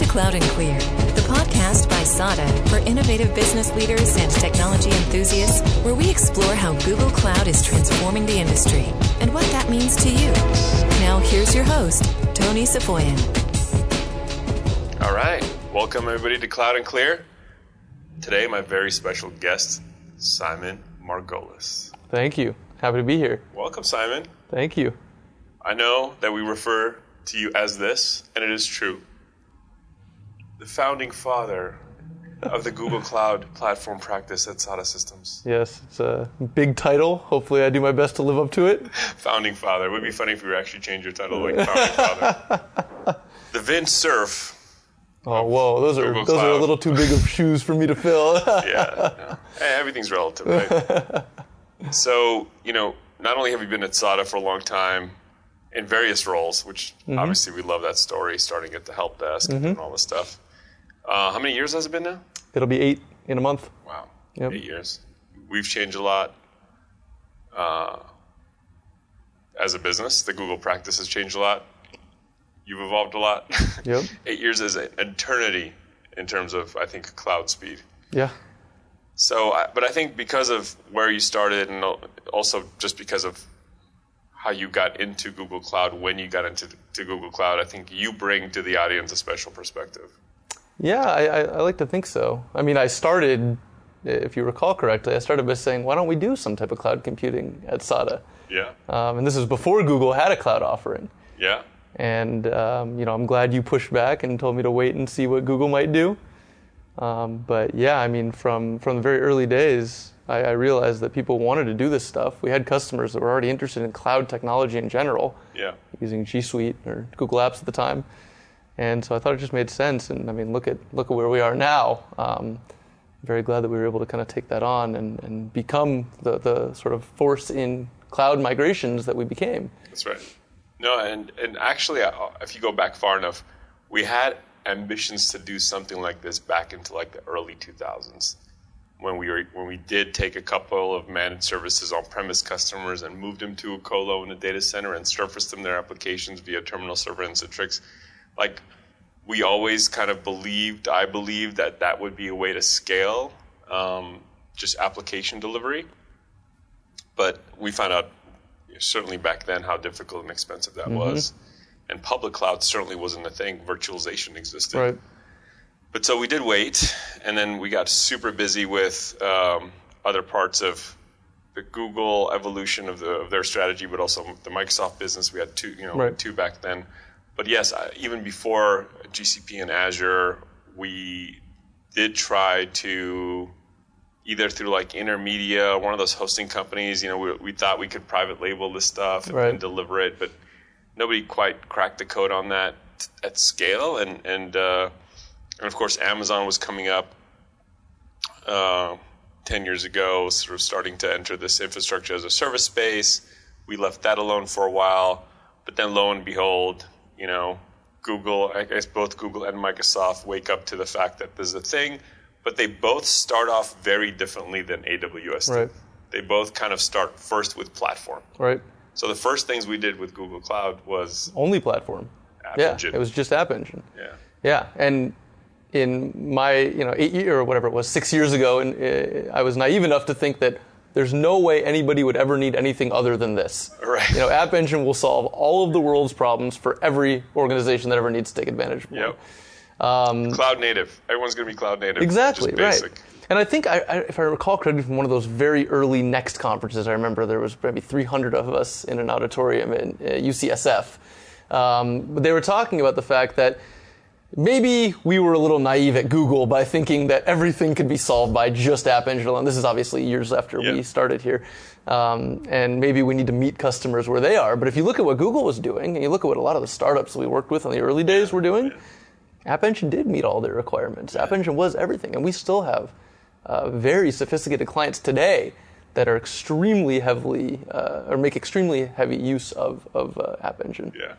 Cloud and Clear, the podcast by SADA for innovative business leaders and technology enthusiasts, where we explore how Google Cloud is transforming the industry and what that means to you. Now, here's your host, Tony Safoian. All right. Welcome, everybody, to Cloud and Clear. Today, my very special guest, Simon Margolis. Thank you. Happy to be here. Welcome, Simon. Thank you. I know that we refer to you as this, and it is true. The founding father of the Google Cloud platform practice at SADA Systems. Yes, it's a big title. Hopefully I do my best to live up to it. Founding father. It would be funny if we actually changed your title like founding father. The Vince Cerf. Oh, whoa. Those are a little too big of shoes for me to fill. Yeah. Hey, everything's relative, right? So, not only have you been at SADA for a long time in various roles, which obviously we love that story, starting at the help desk and all this stuff. How many years has it been now? It'll be 8 in a month. Wow. Yep. 8 years. We've changed a lot. As a business, the Google practice has changed a lot. You've evolved a lot. Yep. 8 years is an eternity in terms of, I think, cloud speed. Yeah. So, but I think because of where you started and also just because of how you got into Google Cloud, when you got into Google Cloud, I think you bring to the audience a special perspective. Yeah, I like to think so. I mean, I started, if you recall correctly, I started by saying, why don't we do some type of cloud computing at SADA? Yeah. And this was before Google had a cloud offering. Yeah. And, I'm glad you pushed back and told me to wait and see what Google might do. But yeah, I mean, from the very early days, I realized that people wanted to do this stuff. We had customers that were already interested in cloud technology in general, using G Suite or Google Apps at the time. And so I thought it just made sense. And I mean, look at where we are now. I'm very glad that we were able to kind of take that on and become the sort of force in cloud migrations that we became. That's right. No, and actually, if you go back far enough, we had ambitions to do something like this back into like the early 2000s, when we did take a couple of managed services on-premise customers and moved them to a colo in a data center and surfaced them their applications via terminal server and Citrix. Like, we always kind of I believed that would be a way to scale just application delivery. But we found out certainly back then how difficult and expensive that was. And public cloud certainly wasn't a thing. Virtualization existed. Right. But so we did wait, and then we got super busy with other parts of the Google evolution of their strategy, but also the Microsoft business. We had two back then. But yes, even before GCP and Azure, we did try to either through like Intermedia, one of those hosting companies, we thought we could private label this stuff and deliver it, but nobody quite cracked the code on that at scale. And of course, Amazon was coming up 10 years ago, sort of starting to enter this infrastructure as a service space. We left that alone for a while, but then lo and behold, Google, I guess both Google and Microsoft wake up to the fact that there's a thing, but they both start off very differently than AWS did. Right. They both kind of start first with platform. Right. So the first things we did with Google Cloud was only platform. App Engine. It was just App Engine. Yeah. Yeah, and in my 8 years or whatever it was, 6 years ago, and I was naive enough to think that there's no way anybody would ever need anything other than this. Right. App Engine will solve all of the world's problems for every organization that ever needs to take advantage of one. Yep. Cloud native. Everyone's going to be cloud native. Exactly, just basic. Right. And I think, if I recall correctly, from one of those very early Next conferences, I remember there was maybe 300 of us in an auditorium in UCSF. But they were talking about the fact that maybe we were a little naive at Google by thinking that everything could be solved by just App Engine alone. This is obviously years after we started here. And maybe we need to meet customers where they are. But if you look at what Google was doing, and you look at what a lot of the startups we worked with in the early days were doing, App Engine did meet all their requirements. App Engine was everything. And we still have very sophisticated clients today that are extremely heavily, or make extremely heavy use of App Engine. Yeah.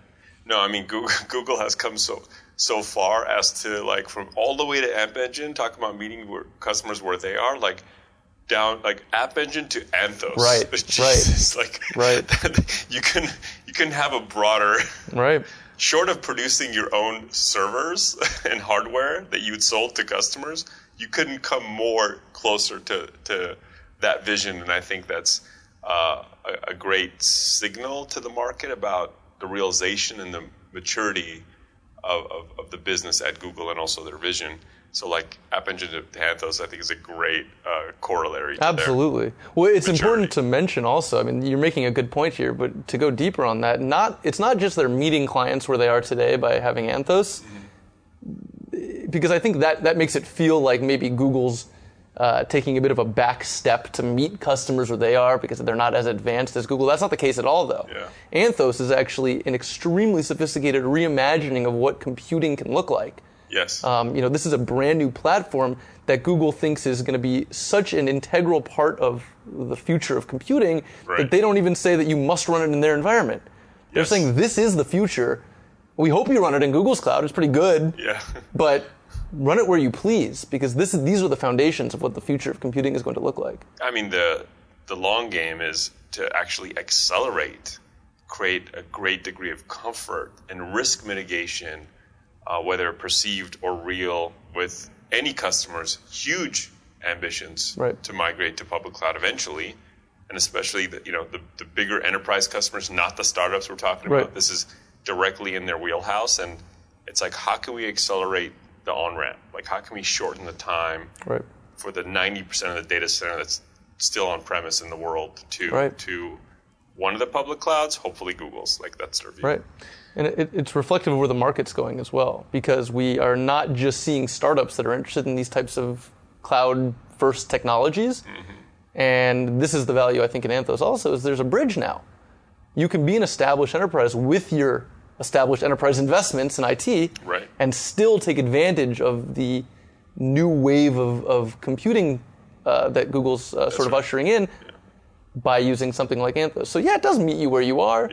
No, I mean, Google has come so far as to, like, from all the way to App Engine, talking about meeting customers where they are, like, down, like, App Engine to Anthos. Right, Jesus, right. Like, you can have a broader short of producing your own servers and hardware that you'd sold to customers, you couldn't come more closer to that vision. And I think that's a great signal to the market about the realization and the maturity of the business at Google and also their vision. So like App Engine Anthos, I think, is a great corollary to Absolutely. Well, it's maturity. important to mention also, I mean, you're making a good point here, but to go deeper on that, it's not just they're meeting clients where they are today by having Anthos, because I think that makes it feel like maybe Google's taking a bit of a back step to meet customers where they are because they're not as advanced as Google. That's not the case at all, though. Yeah. Anthos is actually an extremely sophisticated reimagining of what computing can look like. Yes. This is a brand new platform that Google thinks is going to be such an integral part of the future of computing that they don't even say that you must run it in their environment. They're saying this is the future. We hope you run it in Google's cloud. It's pretty good. Yeah. But run it where you please, because these are the foundations of what the future of computing is going to look like. I mean, the long game is to actually accelerate, create a great degree of comfort and risk mitigation, whether perceived or real, with any customer's huge ambitions to migrate to public cloud eventually, and especially the bigger enterprise customers, not the startups we're talking about. This is directly in their wheelhouse, and it's like, how can we accelerate the on-ramp? Like, how can we shorten the time for the 90% of the data center that's still on-premise in the world to one of the public clouds, hopefully Google's. Like, that's their view. Right. And it's reflective of where the market's going as well, because we are not just seeing startups that are interested in these types of cloud-first technologies. And this is the value, I think, in Anthos also, is there's a bridge now. You can be an established enterprise with your established enterprise investments in IT and still take advantage of the new wave of computing that Google's sort of ushering in by using something like Anthos. So yeah, it does meet you where you are,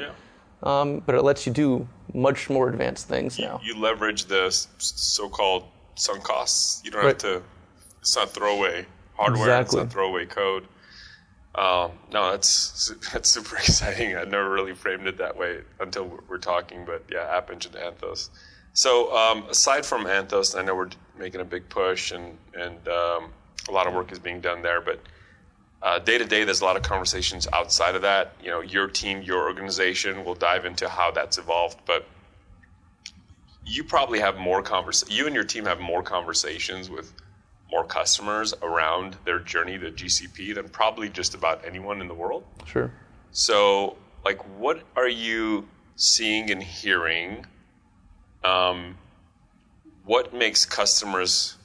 but it lets you do much more advanced things now. You leverage the so-called sunk costs. You don't have to, it's not throwaway hardware, it's not throwaway code. No, that's super exciting. I never really framed it that way until we're talking, but yeah, App Engine Anthos. So aside from Anthos, I know we're making a big push and a lot of work is being done there, but day to day, there's a lot of conversations outside of that. Your team, your organization, will dive into how that's evolved, but you probably have more you and your team have more conversations with more customers around their journey to GCP than probably just about anyone in the world. Sure. So, like, what are you seeing and hearing? What makes customers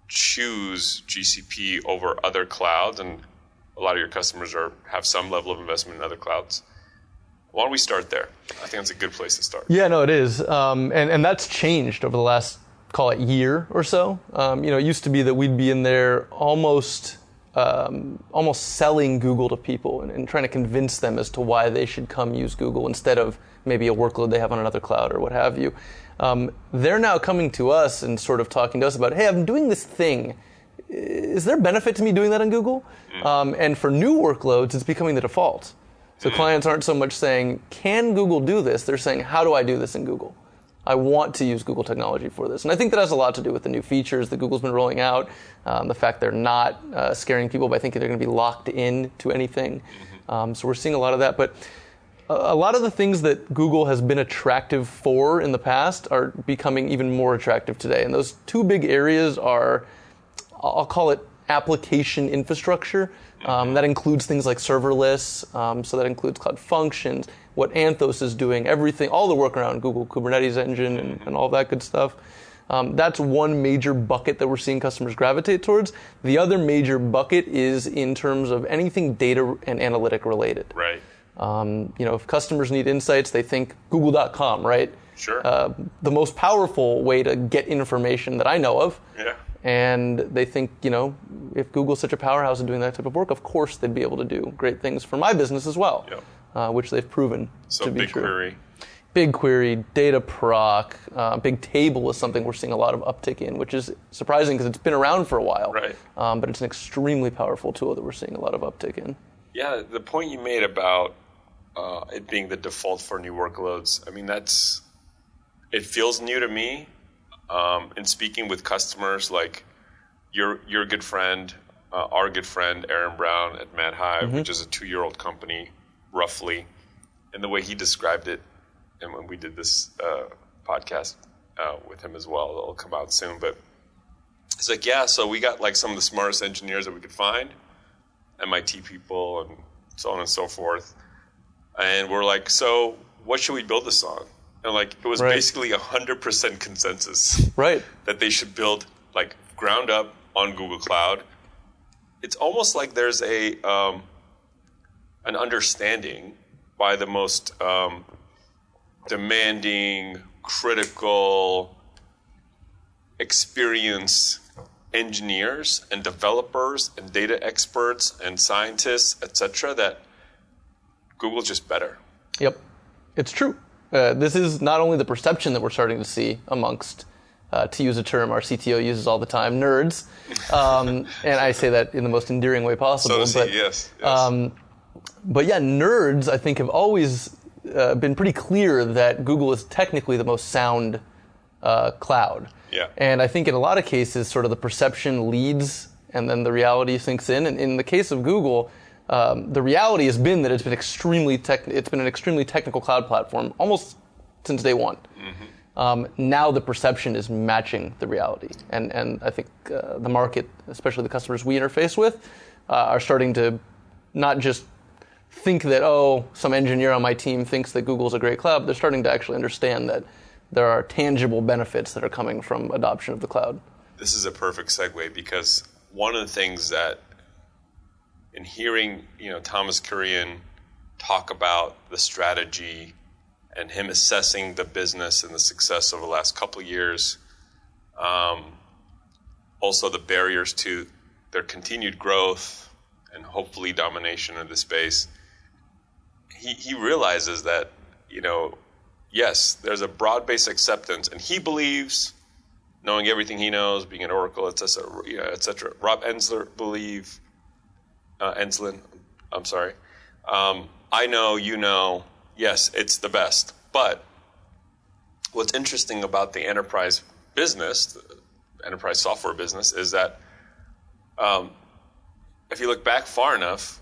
choose GCP over other clouds? And a lot of your customers have some level of investment in other clouds. Why don't we start there? I think that's a good place to start. Yeah, no, it is. And that's changed over the last, call it, year or so. It used to be that we'd be in there almost selling Google to people and trying to convince them as to why they should come use Google instead of maybe a workload they have on another cloud or what have you. They're now coming to us and sort of talking to us about, hey, I'm doing this thing. Is there benefit to me doing that on Google? And for new workloads, it's becoming the default. So clients aren't so much saying, can Google do this? They're saying, how do I do this in Google? I want to use Google technology for this. And I think that has a lot to do with the new features that Google's been rolling out, the fact they're not scaring people by thinking they're going to be locked in to anything. So we're seeing a lot of that. But a lot of the things that Google has been attractive for in the past are becoming even more attractive today. And those two big areas are, I'll call it application infrastructure. That includes things like serverless. So that includes Cloud Functions, what Anthos is doing, everything, all the work around Google Kubernetes Engine and all that good stuff. That's one major bucket that we're seeing customers gravitate towards. The other major bucket is in terms of anything data and analytic related. Right. If customers need insights, they think Google.com, right? Sure. The most powerful way to get information that I know of. Yeah. And they think, if Google's such a powerhouse in doing that type of work, of course they'd be able to do great things for my business as well, which they've proven to be true. BigQuery, Dataproc, Bigtable is something we're seeing a lot of uptick in, which is surprising because it's been around for a while. Right. But it's an extremely powerful tool that we're seeing a lot of uptick in. Yeah, the point you made about it being the default for new workloads, I mean, that's it feels new to me. In speaking with customers, like your good friend, our good friend Aaron Brown at Mad Hive, which is a 2-year-old company, roughly, and the way he described it, and when we did this podcast with him as well, it'll come out soon. But it's like, yeah, so we got like some of the smartest engineers that we could find, MIT people, and so on and so forth. And we're like, so what should we build this on? And like, it was basically 100% consensus that they should build like ground up on Google Cloud. It's almost like there's an understanding by the most demanding, critical, experienced engineers and developers and data experts and scientists, etc., that Google's just better. Yep, it's true. This is not only the perception that we're starting to see amongst, to use a term our CTO uses all the time, nerds. And I say that in the most endearing way possible. So does he, yes. But yeah, nerds, I think, have always been pretty clear that Google is technically the most sound cloud. Yeah. And I think in a lot of cases, sort of the perception leads and then the reality sinks in. And in the case of Google, the reality has been that it's been an extremely technical cloud platform almost since day one. Now the perception is matching the reality, and I think the market, especially the customers we interface with, are starting to not just think that, oh, some engineer on my team thinks that Google's a great cloud. They're starting to actually understand that there are tangible benefits that are coming from adoption of the cloud. This is a perfect segue, because one of the things that, in hearing Thomas Kurian talk about the strategy and him assessing the business and the success over the last couple of years, also the barriers to their continued growth and hopefully domination of the space, he realizes that, yes, there's a broad-based acceptance, and he believes, knowing everything he knows, being at Oracle, et cetera. Rob Enslin, I know, yes, it's the best. But what's interesting about the enterprise business, the enterprise software business, is that if you look back far enough,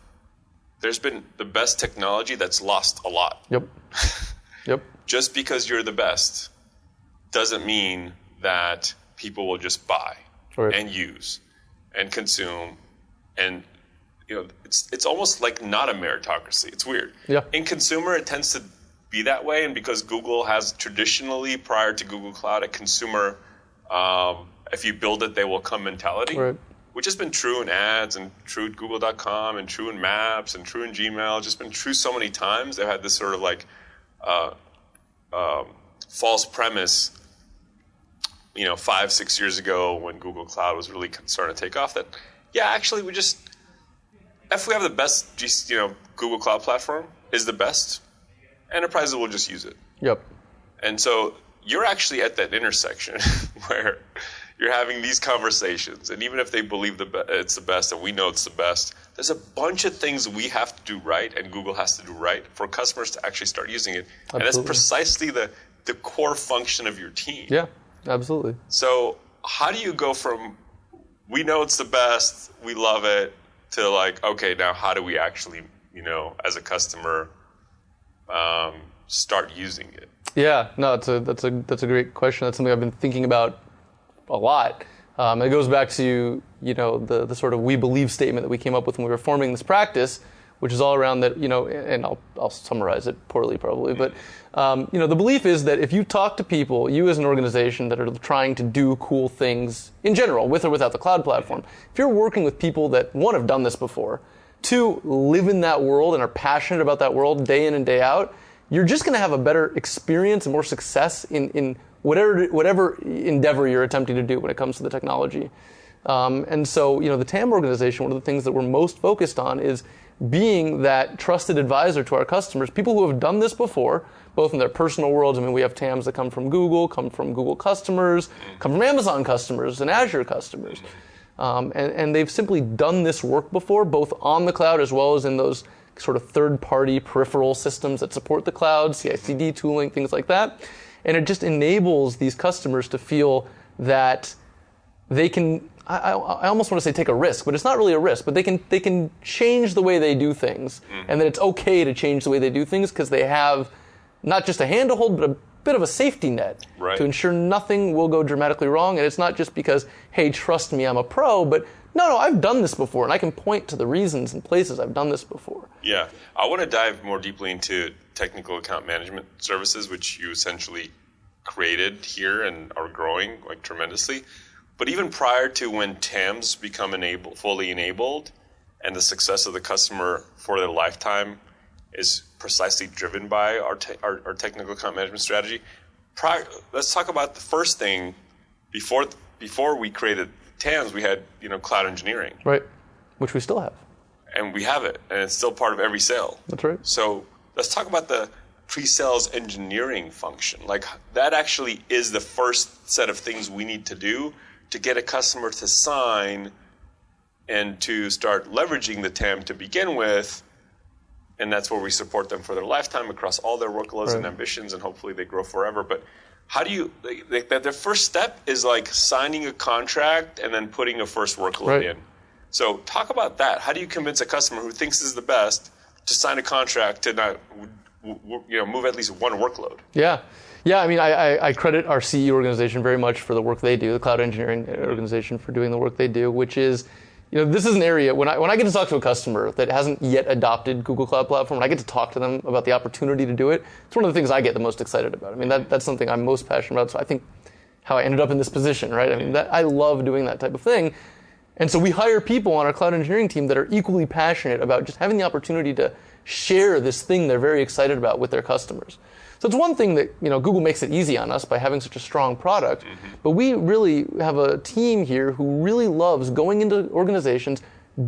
there's been the best technology that's lost a lot. Yep. Just because you're the best doesn't mean that people will just buy and use and consume. And it's almost like not a meritocracy. It's weird. Yeah. In consumer, it tends to be that way, and because Google has traditionally, prior to Google Cloud, a consumer, if you build it, they will come mentality. Which has been true in ads and true at Google.com and true in Maps and true in Gmail. Just been true so many times. They've had this sort of like false premise, 5-6 years ago when Google Cloud was really starting to take off, that, yeah, actually if we have the best Google Cloud platform is the best, enterprises will just use it. Yep. And so you're actually at that intersection where you're having these conversations, and even if they believe it's the best and we know it's the best, there's a bunch of things we have to do right and Google has to do right for customers to actually start using it. Absolutely. And that's precisely the core function of your team. Yeah, absolutely. So how do you go from we know it's the best, we love it, to like, okay, now how do we actually, as a customer, start using it? Yeah, no, that's a great question. That's something I've been thinking about a lot. It goes back to the sort of we believe statement that we came up with when we were forming this practice, which is all around that, and I'll summarize it poorly probably, but the belief is that if you talk to people, you as an organization that are trying to do cool things in general, with or without the cloud platform, if you're working with people that, one, have done this before, two, live in that world and are passionate about that world day in and day out, you're just going to have a better experience and more success in whatever endeavor you're attempting to do when it comes to the technology. And so, the TAM organization, one of the things that we're most focused on is being that trusted advisor to our customers, people who have done this before, both in their personal worlds. I mean, we have TAMs that come from Google customers, come from Amazon customers and Azure customers. And they've simply done this work before, both on the cloud as well as in those sort of third-party peripheral systems that support the cloud, CI/CD tooling, things like that. And it just enables these customers to feel that they can, I almost want to say take a risk, but it's not really a risk, but they can change the way they do things, and that it's okay to change the way they do things because they have not just a hand to hold, but a bit of a safety net to ensure nothing will go dramatically wrong. And it's not just because, hey, trust me, I'm a pro, but no, I've done this before, and I can point to the reasons and places I've done this before. Yeah. I want to dive more deeply into technical account management services, which you essentially created here and are growing like tremendously. But even prior to when TAMs become fully enabled and the success of the customer for their lifetime is precisely driven by our technical account management strategy, let's talk about the first thing. Before we created TAMs, we had cloud engineering. Right, which we still have. And we have it, and it's still part of every sale. That's right. So let's talk about the pre-sales engineering function. Like that actually is the first set of things we need to do to get a customer to sign and to start leveraging the TAM to begin with. And that's where we support them for their lifetime across all their workloads and ambitions, and hopefully they grow forever. But how do you, the first step is like signing a contract and then putting a first workload in. So talk about that. How do you convince a customer who thinks this is the best to sign a contract to not move at least one workload? Yeah. I mean, I credit our CE organization very much for the work they do, the cloud engineering organization for doing the work they do, which is, this is an area, when I get to talk to a customer that hasn't yet adopted Google Cloud Platform, and I get to talk to them about the opportunity to do it, it's one of the things I get the most excited about. I mean, that's something I'm most passionate about, so I think how I ended up in this position, right? I mean, I love doing that type of thing. And so we hire people on our cloud engineering team that are equally passionate about just having the opportunity to share this thing they're very excited about with their customers. So it's one thing that Google makes it easy on us by having such a strong product, but we really have a team here who really loves going into organizations,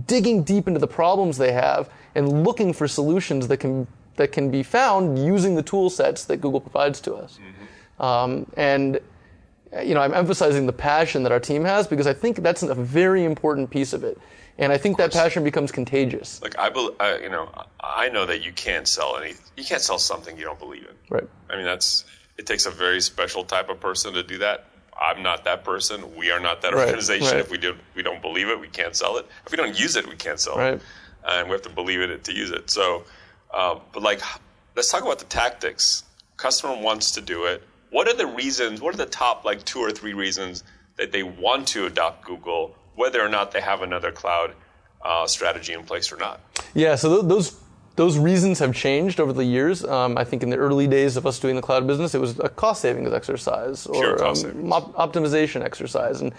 digging deep into the problems they have, and looking for solutions that can be found using the tool sets that Google provides to us. And I'm emphasizing the passion that our team has because I think that's a very important piece of it. And I think that passion becomes contagious. Like I know that you can't sell something you don't believe in. Right. I mean, it takes a very special type of person to do that. I'm not that person. We are not that organization. If we don't believe it, we can't sell it. If we don't use it, we can't sell it. And we have to believe in it to use it. So, but let's talk about the tactics. Customer wants to do it. What are the reasons? What are the top 2 or 3 reasons that they want to adopt Google, whether or not they have another cloud strategy in place or not? Yeah, so those reasons have changed over the years. I think in the early days of us doing the cloud business, it was a cost savings exercise or optimization exercise. And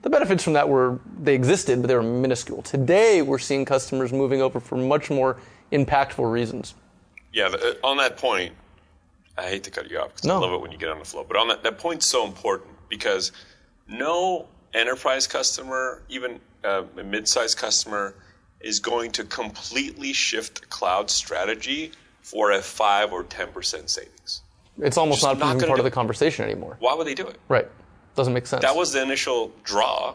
the benefits from that they existed, but they were minuscule. Today, we're seeing customers moving over for much more impactful reasons. Yeah, on that point, I hate to cut you off because I love it when you get on the flow. But on that point's so important because no enterprise customer, even a mid-sized customer, is going to completely shift cloud strategy for a 5 or 10% savings. It's almost not even part of the conversation anymore. Why would they do it? Right. Doesn't make sense. That was the initial draw.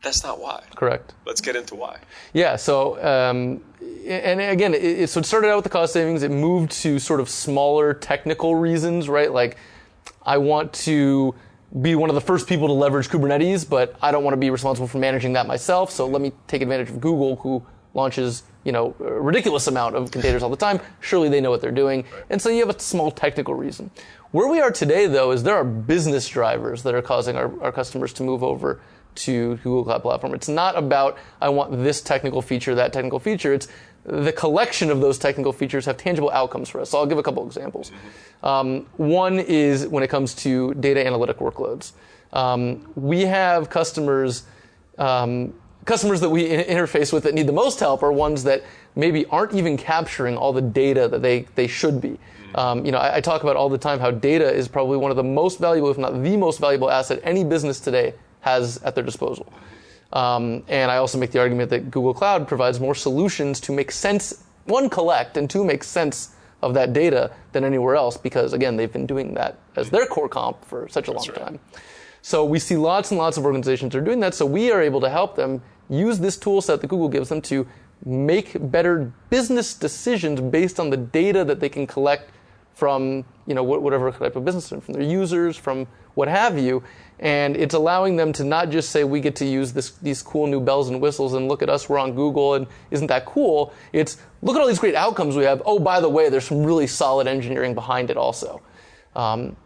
That's not why. Correct. Let's get into why. Yeah, so, and again, it started out with the cost savings. It moved to sort of smaller technical reasons, right? Like, I want to be one of the first people to leverage Kubernetes, but I don't want to be responsible for managing that myself, so let me take advantage of Google, who launches a ridiculous amount of containers all the time. Surely they know what they're doing. Right. And so you have a small technical reason. Where we are today, though, is there are business drivers that are causing our customers to move over to Google Cloud Platform. It's not about, I want this technical feature, that technical feature. It's the collection of those technical features have tangible outcomes for us. So I'll give a couple examples. One is when it comes to data analytic workloads. We have customers that we interface with that need the most help are ones that maybe aren't even capturing all the data that they should be. I talk about all the time how data is probably one of the most valuable, if not the most valuable asset any business today has at their disposal. And I also make the argument that Google Cloud provides more solutions to make sense, one, collect, and two, make sense of that data than anywhere else because, again, they've been doing that as their core comp for such a long time. So we see lots and lots of organizations that are doing that, so we are able to help them use this tool set that Google gives them to make better business decisions based on the data that they can collect from whatever type of business, from their users, from what have you. And it's allowing them to not just say we get to use these cool new bells and whistles and look at us, we're on Google and isn't that cool? It's look at all these great outcomes we have. Oh, by the way, there's some really solid engineering behind it also. And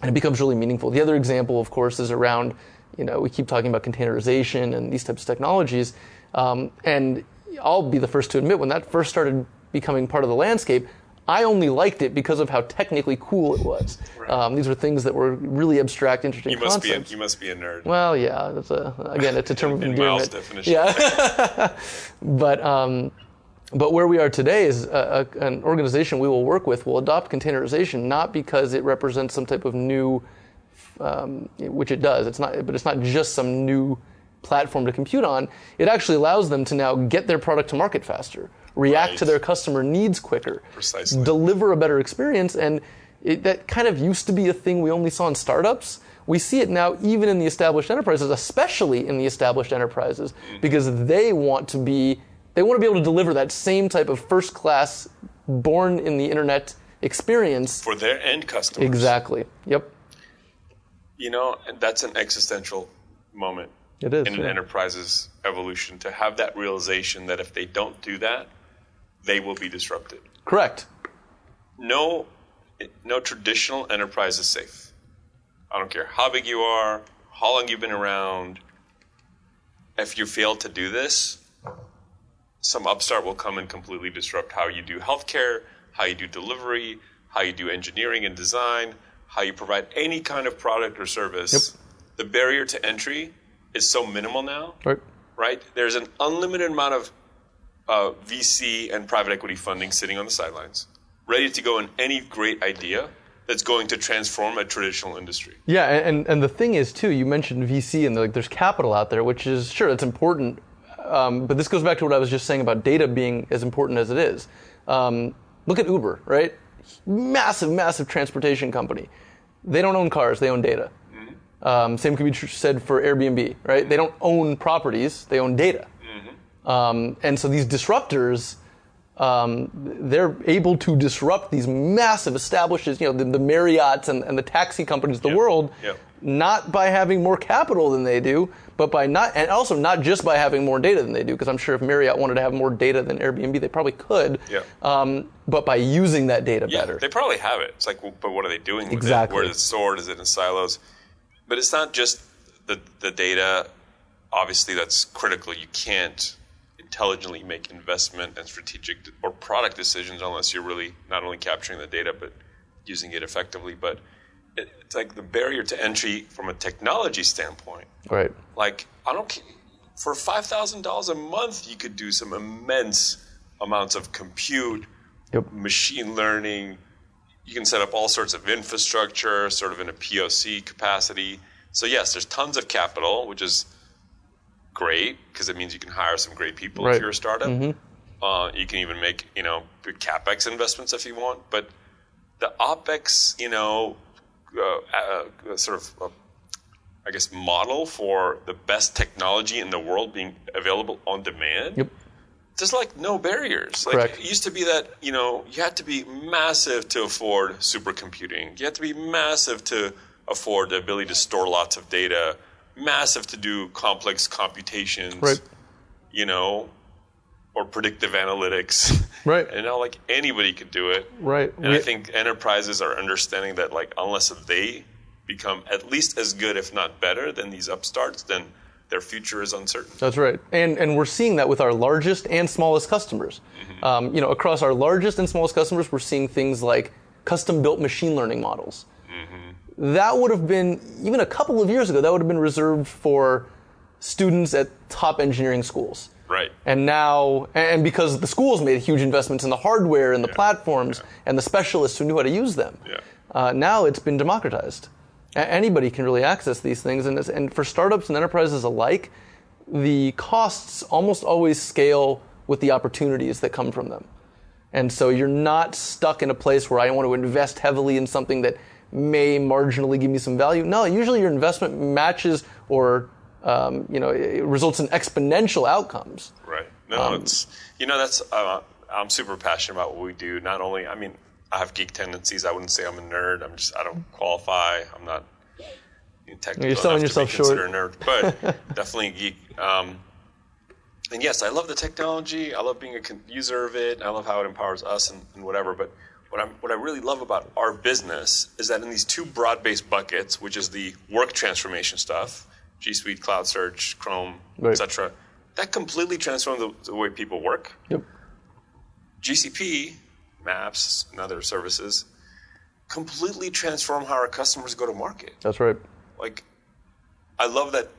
it becomes really meaningful. The other example, of course, is around, we keep talking about containerization and these types of technologies. And I'll be the first to admit, when that first started becoming part of the landscape, I only liked it because of how technically cool it was. Right. These were things that were really abstract, interesting concepts. You must be a nerd. Well, yeah. That's it's a term of endearment. Miles' definition. Yeah. But where we are today is an organization we will work with will adopt containerization not because it represents some type of new, which it does. But it's not just some new platform to compute on. It actually allows them to now get their product to market faster, react to their customer needs quicker, precisely, deliver a better experience. And that kind of used to be a thing we only saw in startups. We see it now even in the established enterprises, especially in the established enterprises, because they want to be able to deliver that same type of first-class, born-in-the-internet experience. For their end customers. Exactly. Yep. And that's an existential moment. It is, in an enterprise's evolution, to have that realization that if they don't do that, they will be disrupted. Correct. No traditional enterprise is safe. I don't care how big you are, how long you've been around. If you fail to do this, some upstart will come and completely disrupt how you do healthcare, how you do delivery, how you do engineering and design, how you provide any kind of product or service. Yep. The barrier to entry is so minimal now, right? There's an unlimited amount of VC and private equity funding sitting on the sidelines, ready to go in any great idea that's going to transform a traditional industry. Yeah, and the thing is, too, you mentioned VC and there's capital out there, which is, sure, it's important, but this goes back to what I was just saying about data being as important as it is. Look at Uber, right? Massive, massive transportation company. They don't own cars, they own data. Same could be said for Airbnb, right? They don't own properties, they own data. And so these disruptors, they're able to disrupt these massive established, the Marriotts and the taxi companies of the world, not by having more capital than they do, but by not just by having more data than they do, because I'm sure if Marriott wanted to have more data than Airbnb, they probably could, but by using that data better. They probably have it. It's like, but what are they doing with exactly. it? Where is it stored? Is it in silos? But it's not just the data. Obviously, that's critical. You can't intelligently make investment and strategic or product decisions unless you're really not only capturing the data, but using it effectively. But it's like the barrier to entry from a technology standpoint. Right. Like, for $5,000 a month, you could do some immense amounts of compute, machine learning. You can set up all sorts of infrastructure, sort of in a POC capacity. So yes, there's tons of capital, which is great because it means you can hire some great people if you're a startup. You can even make big CapEx investments if you want. But the OpEx, model for the best technology in the world being available on demand. There's no barriers. Correct. It used to be that, you had to be massive to afford supercomputing. You had to be massive to afford the ability to store lots of data, massive to do complex computations, or predictive analytics. Right. And now, anybody could do it. Right. And I think enterprises are understanding that, unless they become at least as good, if not better, than these upstarts, then their future is uncertain. That's right. And we're seeing that with our largest and smallest customers. Across our largest and smallest customers, we're seeing things like custom-built machine learning models. That would have been, even a couple of years ago, that would have been reserved for students at top engineering schools. Right. And now, and because the schools made huge investments in the hardware and the platforms and the specialists who knew how to use them, now it's been democratized. Anybody can really access these things, and for startups and enterprises alike, the costs almost always scale with the opportunities that come from them. And so you're not stuck in a place where I want to invest heavily in something that may marginally give me some value. No, usually your investment matches or it results in exponential outcomes. Right. No, it's that's I'm super passionate about what we do. Not only, I have geek tendencies. I wouldn't say I'm a nerd. I don't qualify. I'm not technical You're selling enough yourself to be short. considered a nerd, but definitely a geek. And yes, I love the technology. I love being a user of it. I love how it empowers us and whatever. But what I really love about our business is that in these two broad-based buckets, which is the work transformation stuff, G Suite, Cloud Search, Chrome, etc., that completely transformed the way people work. Yep. GCP, Maps, and other services completely transform how our customers go to market. That's right. Like, I love that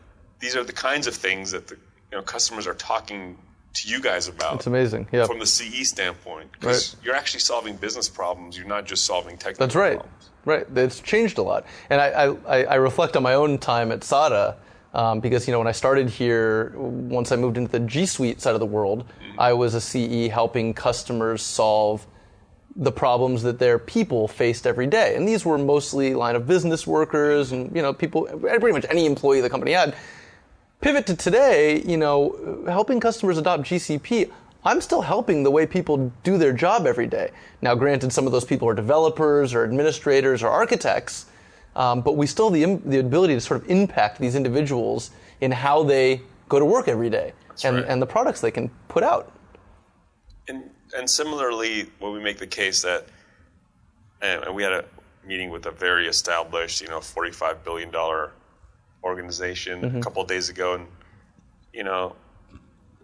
these are the kinds of things that the customers are talking to you guys about. It's amazing. Yeah. From the CE standpoint, because you're actually solving business problems. You're not just solving technical That's right. problems. Right. It's changed a lot, and I reflect on my own time at SADA. Because when I started here, once I moved into the G Suite side of the world, I was a CE helping customers solve the problems that their people faced every day. And these were mostly line of business workers and people, pretty much any employee the company had. Pivot to today, helping customers adopt GCP, I'm still helping the way people do their job every day. Now, granted, some of those people are developers or administrators or architects, but we still have the ability to sort of impact these individuals in how they go to work every day and the products they can put out. And similarly, when we make the case that, and we had a meeting with a very established, $45 billion organization a couple of days ago, and,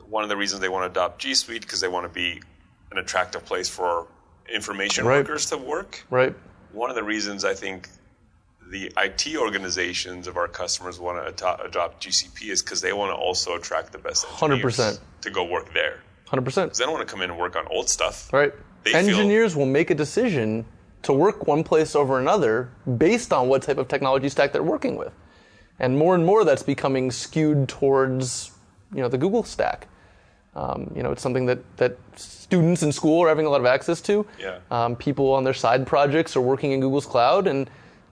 one of the reasons they want to adopt G Suite because they want to be an attractive place for information workers to work. Right. One of the reasons I think the IT organizations of our customers want to adopt GCP is because they want to also attract the best engineers 100%. to go work there. 100%. Because they don't want to come in and work on old stuff. Right. Engineers will make a decision to work one place over another based on what type of technology stack they're working with. And more that's becoming skewed towards, the Google stack. It's something that students in school are having a lot of access to. Yeah. People on their side projects are working in Google's cloud, and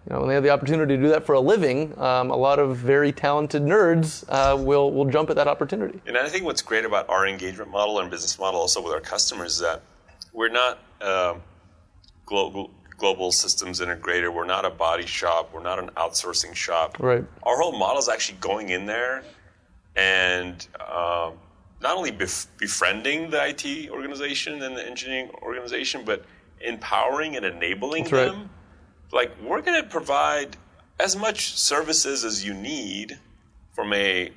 when they have the opportunity to do that for a living, a lot of very talented nerds will jump at that opportunity. And I think what's great about our engagement model and business model also with our customers is that we're not global systems integrator. We're not a body shop. We're not an outsourcing shop. Right. Our whole model is actually going in there and not only befriending the IT organization and the engineering organization, but empowering and enabling them. Right. Like, we're going to provide as much services as you need from a,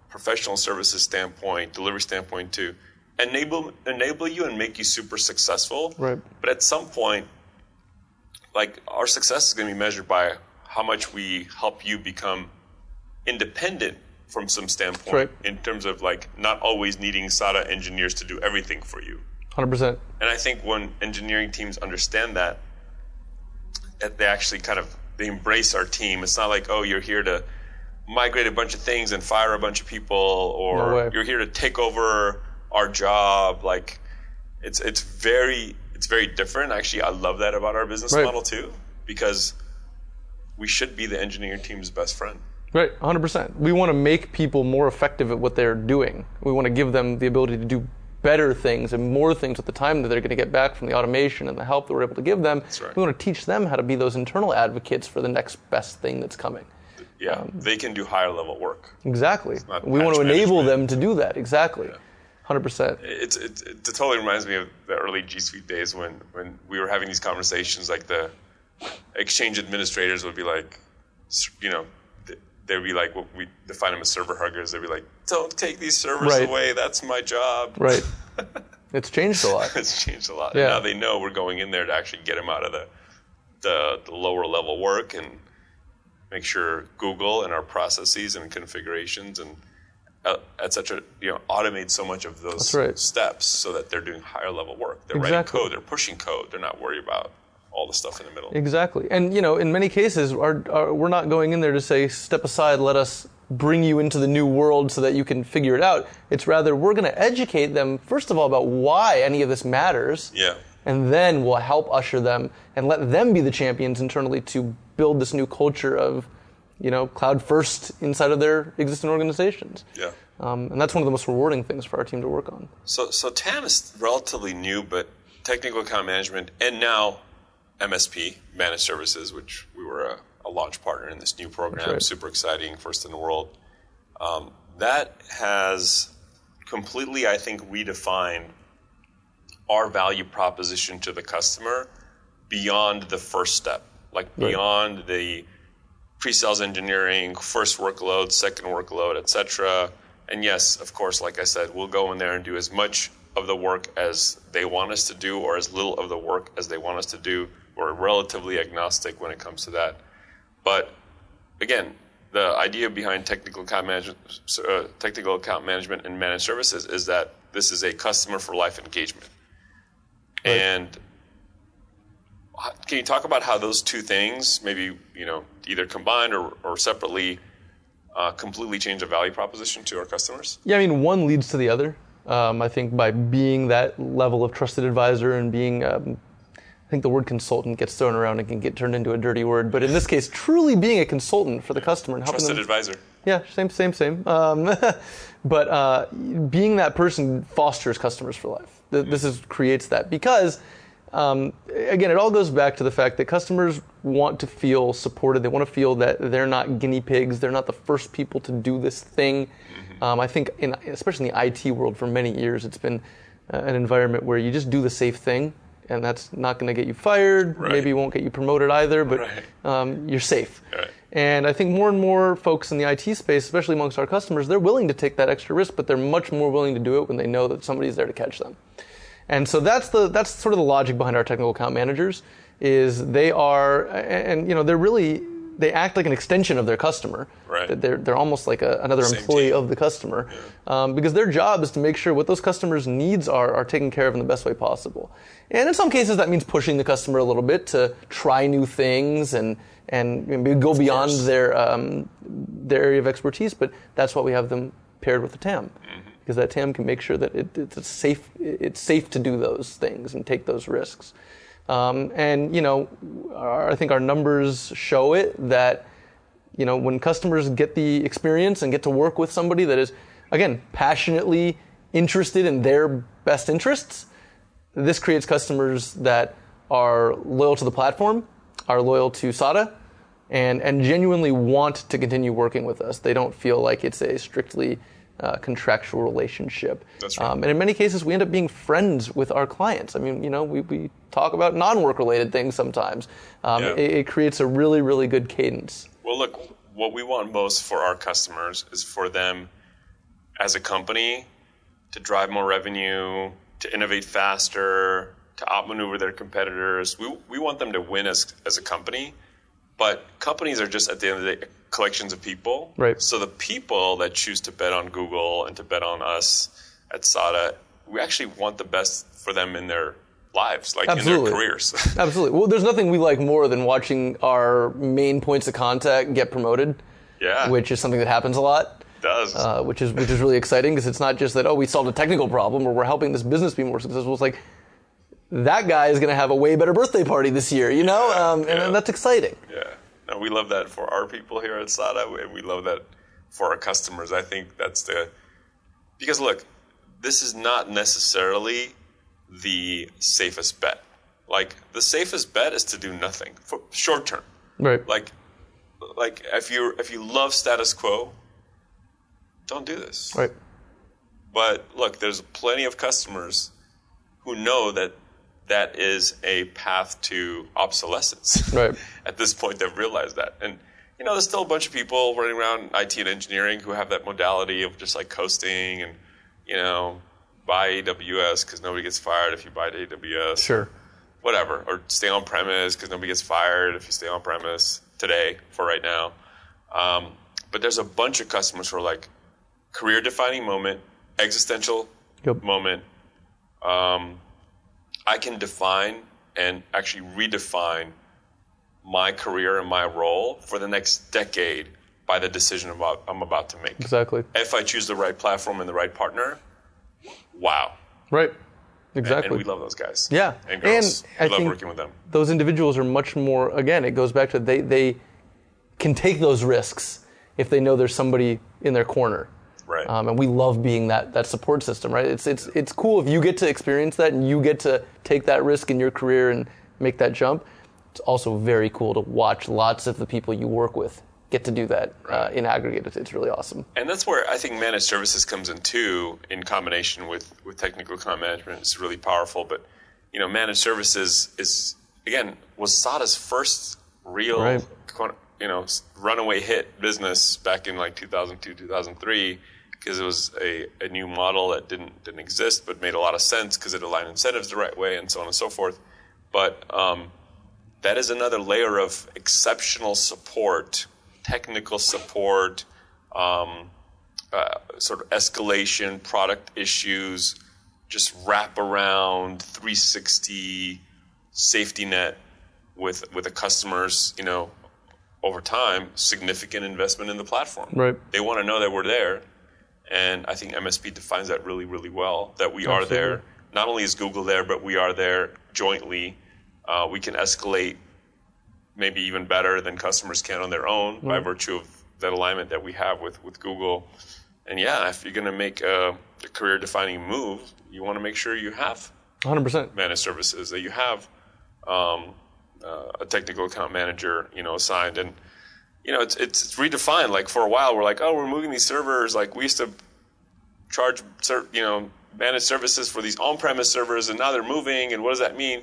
professional services standpoint, delivery standpoint, to enable you and make you super successful. Right. But at some point, like, our success is going to be measured by how much we help you become independent from some standpoint in terms of, like, not always needing SADA engineers to do everything for you. 100%. And I think when engineering teams understand that they actually they embrace our team. It's not like, oh, you're here to migrate a bunch of things and fire a bunch of people, or you're here to take over our job. Like, it's very different. Actually, I love that about our business model too, because we should be the engineering team's best friend. Right, 100%. We want to make people more effective at what they're doing. We want to give them the ability to do better things and more things at the time that they're going to get back from the automation and the help that we're able to give them. That's right. We want to teach them how to be those internal advocates for the next best thing that's coming. Yeah, they can do higher level work. Exactly. We want to enable them to do that. Exactly. Yeah. 100%. It totally reminds me of the early G Suite days when we were having these conversations. Like, the Exchange administrators would be like, they'd be like, what we define them as server huggers. They'd be like, don't take these servers away. That's my job. Right. It's changed a lot. It's changed a lot. Yeah. And now they know we're going in there to actually get them out of the lower level work and make sure Google and our processes and configurations and et cetera, automate so much of those steps so that they're doing higher level work. They're writing code. They're pushing code. They're not worried about all the stuff in the middle. Exactly. And, in many cases, we're not going in there to say, step aside, let us bring you into the new world so that you can figure it out. It's rather, we're going to educate them, first of all, about why any of this matters. Yeah. And then we'll help usher them and let them be the champions internally to build this new culture of, cloud first inside of their existing organizations. Yeah. And that's one of the most rewarding things for our team to work on. So TAM is relatively new, but technical account management, and now MSP, managed services, which we were a launch partner in this new program. Right. Super exciting, first in the world. That has completely, I think, redefined our value proposition to the customer beyond the first step, like Right. beyond the pre-sales engineering, first workload, second workload, et cetera. And yes, of course, like I said, we'll go in there and do as much of the work as they want us to do or as little of the work as they want us to do. We're relatively agnostic when it comes to that. But again, the idea behind technical account management and managed services is that this is a customer for life engagement. Right. And can you talk about how those two things, maybe either combined or separately, completely change the value proposition to our customers? Yeah, I mean, one leads to the other. I think by being that level of trusted advisor and being, I think the word consultant gets thrown around and can get turned into a dirty word, but in this case, truly being a consultant for the customer and helping trusted them. Advisor. Yeah, same. But being that person fosters customers for life. This creates that because, again, it all goes back to the fact that customers want to feel supported. They want to feel that they're not guinea pigs. They're not the first people to do this thing. I think, especially in the IT world, for many years, it's been an environment where you just do the safe thing, and that's not going to get you fired. Right. Maybe won't get you promoted either, but right. You're safe. Right. And I think more and more folks in the IT space, especially amongst our customers, they're willing to take that extra risk, but they're much more willing to do it when they know that somebody's there to catch them. And so that's sort of the logic behind our technical account managers. Is they are, and they act like an extension of their customer. Right. They're almost like another Same employee team. of the customer, Yeah. because their job is to make sure what those customers' needs are taken care of in the best way possible. And in some cases, that means pushing the customer a little bit to try new things and maybe go beyond their area of expertise. But that's why we have them paired with the TAM, because that TAM can make sure that it's safe to do those things and take those risks. I think our numbers show it that, when customers get the experience and get to work with somebody that is, again, passionately interested in their best interests, this creates customers that are loyal to the platform, are loyal to SADA, and genuinely want to continue working with us. They don't feel like it's a strictly contractual relationship. That's right. And in many cases, we end up being friends with our clients. I mean, we talk about non-work related things sometimes. It creates a really, really good cadence. Well, look, what we want most for our customers is for them as a company to drive more revenue, to innovate faster, to outmaneuver their competitors. We want them to win as a company, but companies are just, at the end of the day, collections of people. Right. So the people that choose to bet on Google and to bet on us at SADA, we actually want the best for them in their lives, like Absolutely. in their careers. Absolutely. Well, there's nothing we like more than watching our main points of contact get promoted. Yeah. Which is something that happens a lot. It does. Which is really exciting, because it's not just that, we solved a technical problem or we're helping this business be more successful. It's like, that guy is going to have a way better birthday party this year, and that's exciting. Yeah. No, we love that for our people here at SADA, and we love that for our customers. I think because look, this is not necessarily the safest bet. Like, the safest bet is to do nothing for short term. Right. Like if you love status quo, don't do this. Right. But look, there's plenty of customers who know that is a path to obsolescence. Right. At this point, they've realized that. And, there's still a bunch of people running around IT and engineering who have that modality of just like coasting and, buy AWS because nobody gets fired if you buy AWS. Sure. Whatever. Or stay on premise because nobody gets fired if you stay on premise today for right now. But there's a bunch of customers who are like, career-defining moment, existential moment. I can define and actually redefine my career and my role for the next decade by the decision I'm about to make. Exactly. If I choose the right platform and the right partner, wow. Right. Exactly. And we love those guys. Yeah. And girls. And we love working with them. Those individuals are much more, again, it goes back to they can take those risks if they know there's somebody in their corner. Right. Right. And we love being that support system, right? It's cool if you get to experience that and you get to take that risk in your career and make that jump. It's also very cool to watch lots of the people you work with get to do that in aggregate. It's really awesome. And that's where I think managed services comes in too, in combination with technical account management. It's really powerful. But managed services was SADA'S first real runaway hit business back in like 2002, 2003, because it was a new model that didn't exist but made a lot of sense because it aligned incentives the right way and so on and so forth. But that is another layer of exceptional support, technical support, sort of escalation, product issues, just wrap around 360 safety net with the customers, over time, significant investment in the platform. Right. They want to know that we're there. And I think MSP defines that really, really well, that we are there. Not only is Google there, but we are there jointly. We can escalate maybe even better than customers can on their own by virtue of that alignment that we have with Google. And if you're going to make a career-defining move, you want to make sure you have 100% managed services, that you have a technical account manager, assigned. And, it's redefined. Like for a while, we're like, oh, we're moving these servers. Like we used to charge, managed services for these on-premise servers, and now they're moving. And what does that mean?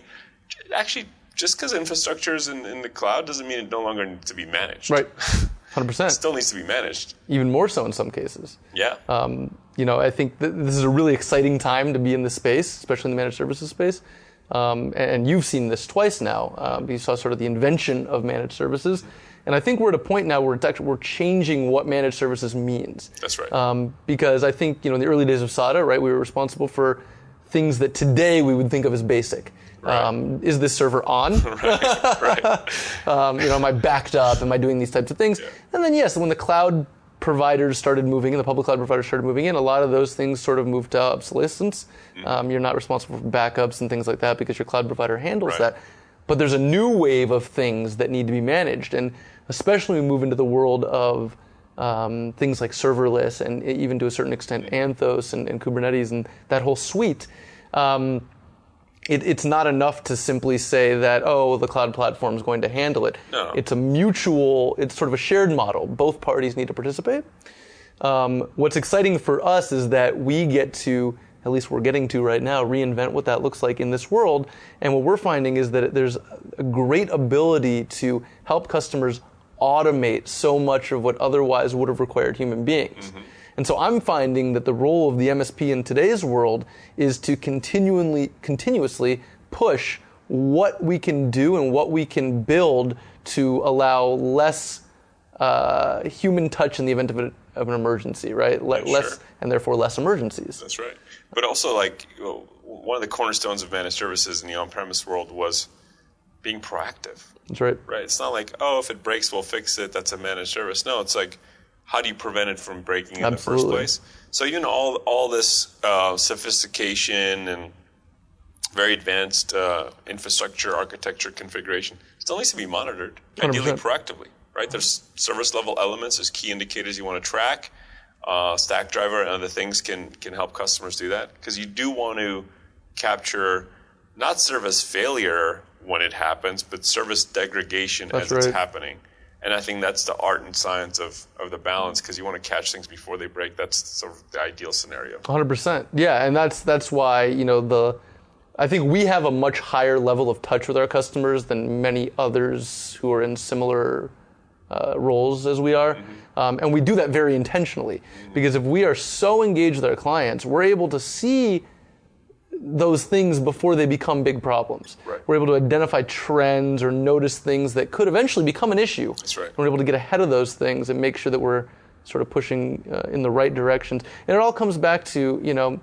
Actually, just because infrastructure is in the cloud doesn't mean it no longer needs to be managed. Right. 100%. It still needs to be managed. Even more so in some cases. Yeah. I think this is a really exciting time to be in this space, especially in the managed services space. And you've seen this twice now. You saw sort of the invention of managed services. And I think we're at a point now where we're changing what managed services means. That's right. Because I think, in the early days of SADA, right, we were responsible for things that today we would think of as basic. Right. Is this server on? Right. Am I backed up? Am I doing these types of things? Yeah. And then, yes, when the cloud providers started moving in, the public cloud providers started moving in, a lot of those things sort of moved to obsolescence. You're not responsible for backups and things like that because your cloud provider handles that. But there's a new wave of things that need to be managed. And especially when we move into the world of things like serverless and even to a certain extent Anthos and Kubernetes and that whole suite, it's not enough to simply say that, the cloud platform is going to handle it. No. It's it's sort of a shared model. Both parties need to participate. What's exciting for us is that we get to, at least we're getting to right now, reinvent what that looks like in this world. And what we're finding is that there's a great ability to help customers automate so much of what otherwise would have required human beings. Mm-hmm. And so I'm finding that the role of the MSP in today's world is to continuously push what we can do and what we can build to allow less human touch in the event of an emergency, right? Less, and therefore less emergencies. That's right. But also, one of the cornerstones of managed services in the on-premise world was being proactive. That's right. Right. It's not like, if it breaks, we'll fix it. That's a managed service. No, it's like, how do you prevent it from breaking in the first place? So all this sophistication and very advanced infrastructure, architecture, configuration still needs to be monitored, 100%. Ideally proactively, right? There's service level elements, there's key indicators you want to track. Stackdriver and other things can help customers do that, because you do want to capture not service failure when it happens, but service degradation as it's happening. And I think that's the art and science of the balance, because you want to catch things before they break. That's sort of the ideal scenario. 100%. Yeah, and that's why, I think we have a much higher level of touch with our customers than many others who are in similar roles as we are. Mm-hmm. And we do that very intentionally, because if we are so engaged with our clients, we're able to see those things before they become big problems. Right. We're able to identify trends or notice things that could eventually become an issue. That's right. We're able to get ahead of those things and make sure that we're sort of pushing in the right directions. And it all comes back to,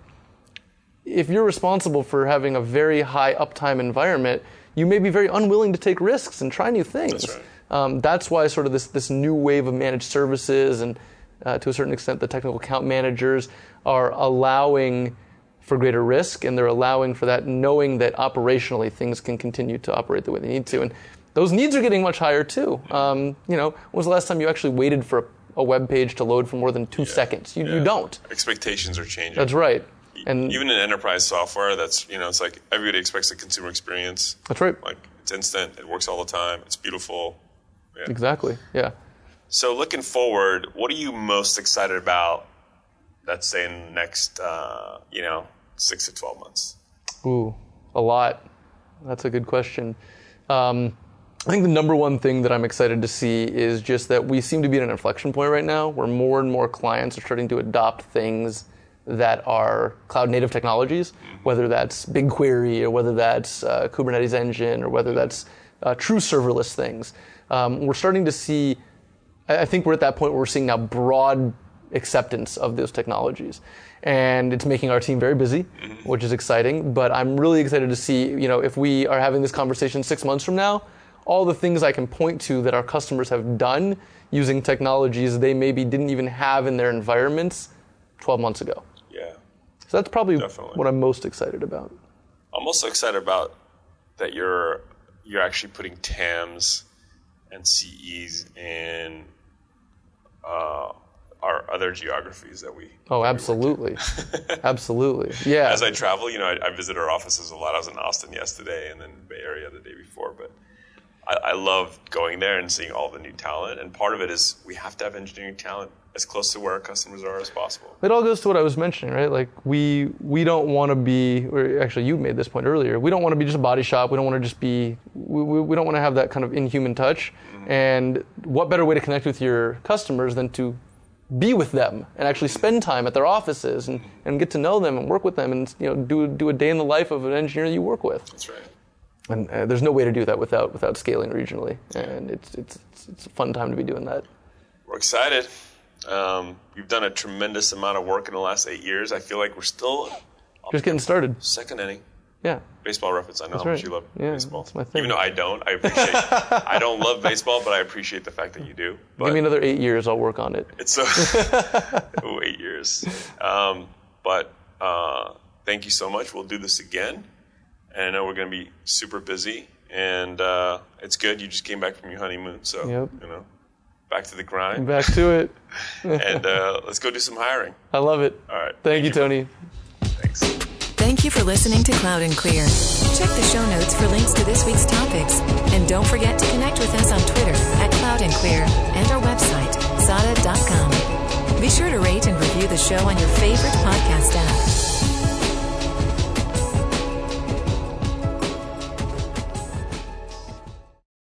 if you're responsible for having a very high uptime environment, you may be very unwilling to take risks and try new things. That's right. That's why sort of this new wave of managed services and to a certain extent the technical account managers are allowing for greater risk, and they're allowing for that, knowing that operationally things can continue to operate the way they need to. And those needs are getting much higher too. When was the last time you actually waited for a web page to load for more than 2 seconds. You don't. Expectations are changing. That's right. And even in enterprise software, that's, it's like everybody expects a consumer experience. That's right. Like, it's instant, it works all the time, it's beautiful. Yeah. Exactly, yeah. So looking forward, what are you most excited about, let's say, in the next, 6 to 12 months? Ooh, a lot. That's a good question. I think the number one thing that I'm excited to see is just that we seem to be at an inflection point right now where more and more clients are starting to adopt things that are cloud-native technologies, whether that's BigQuery or whether that's Kubernetes Engine or whether that's true serverless things. We're starting to see, I think we're at that point where we're seeing now broad acceptance of those technologies. And it's making our team very busy, which is exciting. But I'm really excited to see, if we are having this conversation 6 months from now, all the things I can point to that our customers have done using technologies they maybe didn't even have in their environments 12 months ago. Yeah. So that's probably Definitely. what I'm most excited about. I'm also excited about that you're actually putting TAMs and CEs in our other geographies that we. Oh, absolutely. Absolutely. Yeah. As I travel, I visit our offices a lot. I was in Austin yesterday and then Bay Area the day before, but I love going there and seeing all the new talent. And part of it is we have to have engineering talent as close to where our customers are as possible. It all goes to what I was mentioning, right? Like we don't want to be, or actually you made this point earlier, we don't want to be just a body shop. We don't want to just be, we don't want to have that kind of inhuman touch. And what better way to connect with your customers than to be with them and actually spend time at their offices and get to know them and work with them and do a day in the life of an engineer that you work with. That's right. And there's no way to do that without scaling regionally. And it's a fun time to be doing that. We're excited. You've done a tremendous amount of work in the last 8 years. I feel like we're still just getting started. Second inning. Yeah. Baseball reference. I know how much you love baseball. That's my thing. Even though I don't. I appreciate. I don't love baseball, but I appreciate the fact that you do. But give me another 8 years, I'll work on it. It's 8 years. But thank you so much. We'll do this again. And I know we're going to be super busy. And it's good. You just came back from your honeymoon. So, back to the grind. Back to it. And let's go do some hiring. I love it. All right. Thank you, Tony. Thanks. Thank you for listening to Cloud and Clear. Check the show notes for links to this week's topics. And don't forget to connect with us on Twitter @Cloud and Clear and our website, SADA.com. Be sure to rate and review the show on your favorite podcast app.